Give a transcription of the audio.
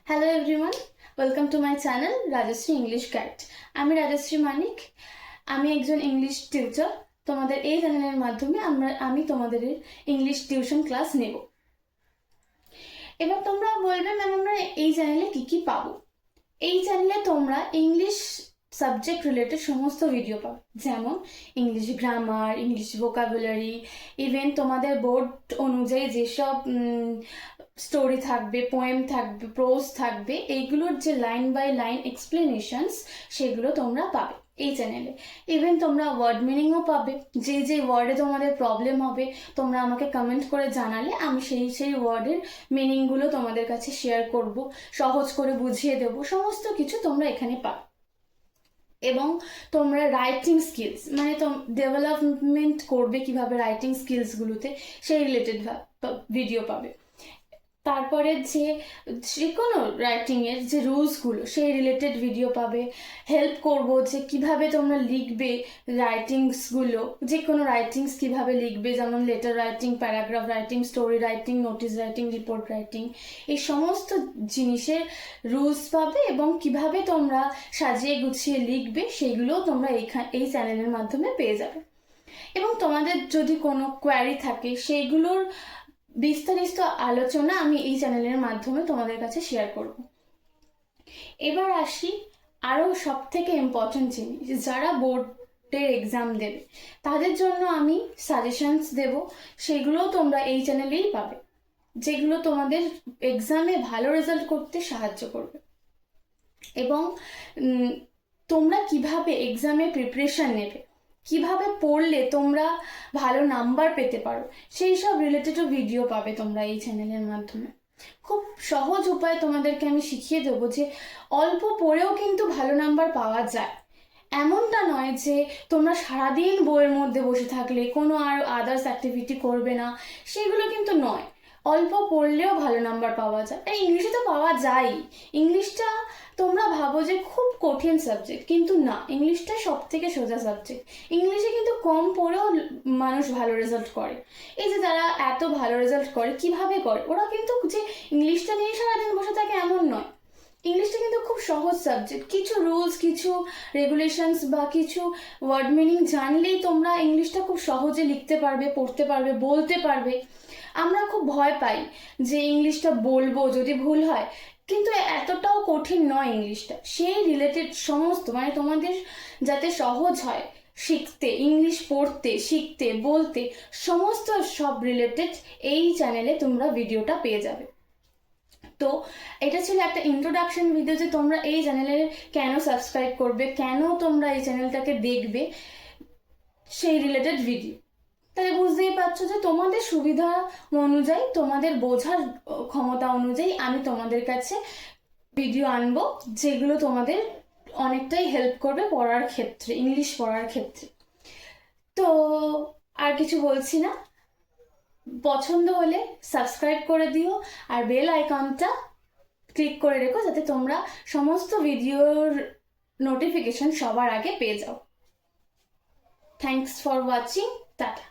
Hello everyone, welcome to my channel Rajashree English guide. আমি রাজশ্রী মানিক। আমি একজন ইংলিশ টিউটর। তোমাদের এই চ্যানেলের মাধ্যমে আমি তোমাদের ইংলিশ টিউশন ক্লাস নেব। এবার তোমরা বলবে ম্যাম আমরা এই চ্যানেলে কি কি পাবো। এই চ্যানেলে তোমরা ইংলিশ সাবজেক্ট রিলেটেড সমস্ত ভিডিও পাবে, যেমন English grammar, English vocabulary, even তোমাদের বোর্ড অনুযায়ী যেসব স্টোরি থাকবে, পোয়েম থাকবে, প্রোজ থাকবে, এইগুলোর যে লাইন বাই লাইন এক্সপ্লেনেশনস সেগুলো তোমরা পাবে এই চ্যানেলে। ইভেন তোমরা ওয়ার্ড মিনিংও পাবে। যে ওয়ার্ডে তোমাদের প্রবলেম হবে তোমরা আমাকে কমেন্ট করে জানালে আমি সেই ওয়ার্ডের মিনিংগুলো তোমাদের কাছে শেয়ার করব, সহজ করে বুঝিয়ে দেব। সমস্ত কিছু তোমরা এখানে পাবে। এবং তোমরা রাইটিং স্কিলস মানে ডেভেলপমেন্ট করবে কিভাবে রাইটিং স্কিলসগুলোতে সেই রিলেটেড ভিডিও পাবে। তারপরে যে কোনো রাইটিংয়ের যে রুলসগুলো সেই রিলেটেড ভিডিও পাবে। হেল্প করব যে কিভাবে তোমরা লিখবে রাইটিংসগুলো, যে কোনো রাইটিংস কিভাবে লিখবে, যেমন letter writing, paragraph writing, story writing, notice writing, report writing, এই সমস্ত জিনিসের রুলস পাবে। এবং কিভাবে তোমরা সাজিয়ে গুছিয়ে লিখবে সেইগুলোও তোমরা এই চ্যানেলের মাধ্যমে পেয়ে যাবে। এবং তোমাদের যদি কোনো কোয়ারি থাকে সেইগুলোর বিস্তারিত আলোচনা আমি এই চ্যানেলের মাধ্যমে তোমাদের কাছে শেয়ার করব। এবার আসি আরও সব থেকে ইম্পর্টেন্ট জিনিস, যারা বোর্ডের এক্সাম দেবে তাদের জন্য আমি সাজেশনস দেব, সেগুলোও তোমরা এই চ্যানেলেই পাবে, যেগুলো তোমাদের এক্সামে ভালো রেজাল্ট করতে সাহায্য করবে। এবং তোমরা কিভাবে এক্সামে প্রিপারেশন নেবে, কিভাবে পড়লে তোমরা ভালো নাম্বার পেতে পারো, সেই সব রিলেটেডও ভিডিও পাবে তোমরা এই চ্যানেলের মাধ্যমে। খুব সহজ উপায়ে তোমাদেরকে আমি শিখিয়ে দেবো যে অল্প পড়েও কিন্তু ভালো নাম্বার পাওয়া যায়। এমনটা নয় যে তোমরা সারাদিন বইয়ের মধ্যে বসে থাকলে কোনো আর আদার্স অ্যাক্টিভিটি করবে না, সেগুলো কিন্তু নয়। অল্প পড়লেও ভালো নাম্বার পাওয়া যায়। আর ইংলিশে তো পাওয়া যায়। ইংলিশটা তোমরা ভাবো যে খুব কঠিন সাবজেক্ট, কিন্তু না, ইংলিশটা সব থেকে সোজা সাবজেক্ট। ইংলিশে কিন্তু কম পড়েও মানুষ ভালো রেজাল্ট করে। এই যে যারা এত ভালো রেজাল্ট করে, কিভাবে করে? ওরা কিন্তু যে ইংলিশটা নিয়ে সারাদিন বসে থাকে এমন নয়। ইংলিশটা কিন্তু খুব সহজ সাবজেক্ট। কিছু রুলস, কিছু রেগুলেশনস বা কিছু ওয়ার্ড মিনিং জানলেই তোমরা ইংলিশটা খুব সহজে লিখতে পারবে, পড়তে পারবে, বলতে পারবে। আমরা খুব ভয় পাই যে ইংলিশটা বলবো যদি ভুল হয়, কিন্তু এতটাও কঠিন নয় ইংলিশটা। সেই রিলেটেড সমস্ত মানে তোমাদের যাতে সহজ হয় শিখতে, ইংলিশ পড়তে, শিখতে, বলতে, সমস্ত সব রিলেটেড এই চ্যানেলে তোমরা ভিডিওটা পেয়ে যাবে। তো এটা ছিল একটা ইন্ট্রোডাকশন ভিডিও যে তোমরা এই চ্যানেলে কেন সাবস্ক্রাইব করবে, কেন তোমরা এই চ্যানেলটাকে দেখবে, সেই রিলেটেড ভিডিও। তাহলে বুঝতেই পারছো যে তোমাদের সুবিধা অনুযায়ী, তোমাদের বোঝার ক্ষমতা অনুযায়ী আমি তোমাদের কাছে ভিডিও আনবো, যেগুলো তোমাদের অনেকটাই হেল্প করবে পড়ার ক্ষেত্রে, ইংলিশ পড়ার ক্ষেত্রে। তো আর কিছু বলছি না, পছন্দ হলে সাবস্ক্রাইব করে দিও আর বেল আইকনটা ক্লিক করে রেখো, যাতে তোমরা সমস্ত ভিডিওর নোটিফিকেশন সবার আগে পেয়ে যাও। Thanks for watching. টাটা।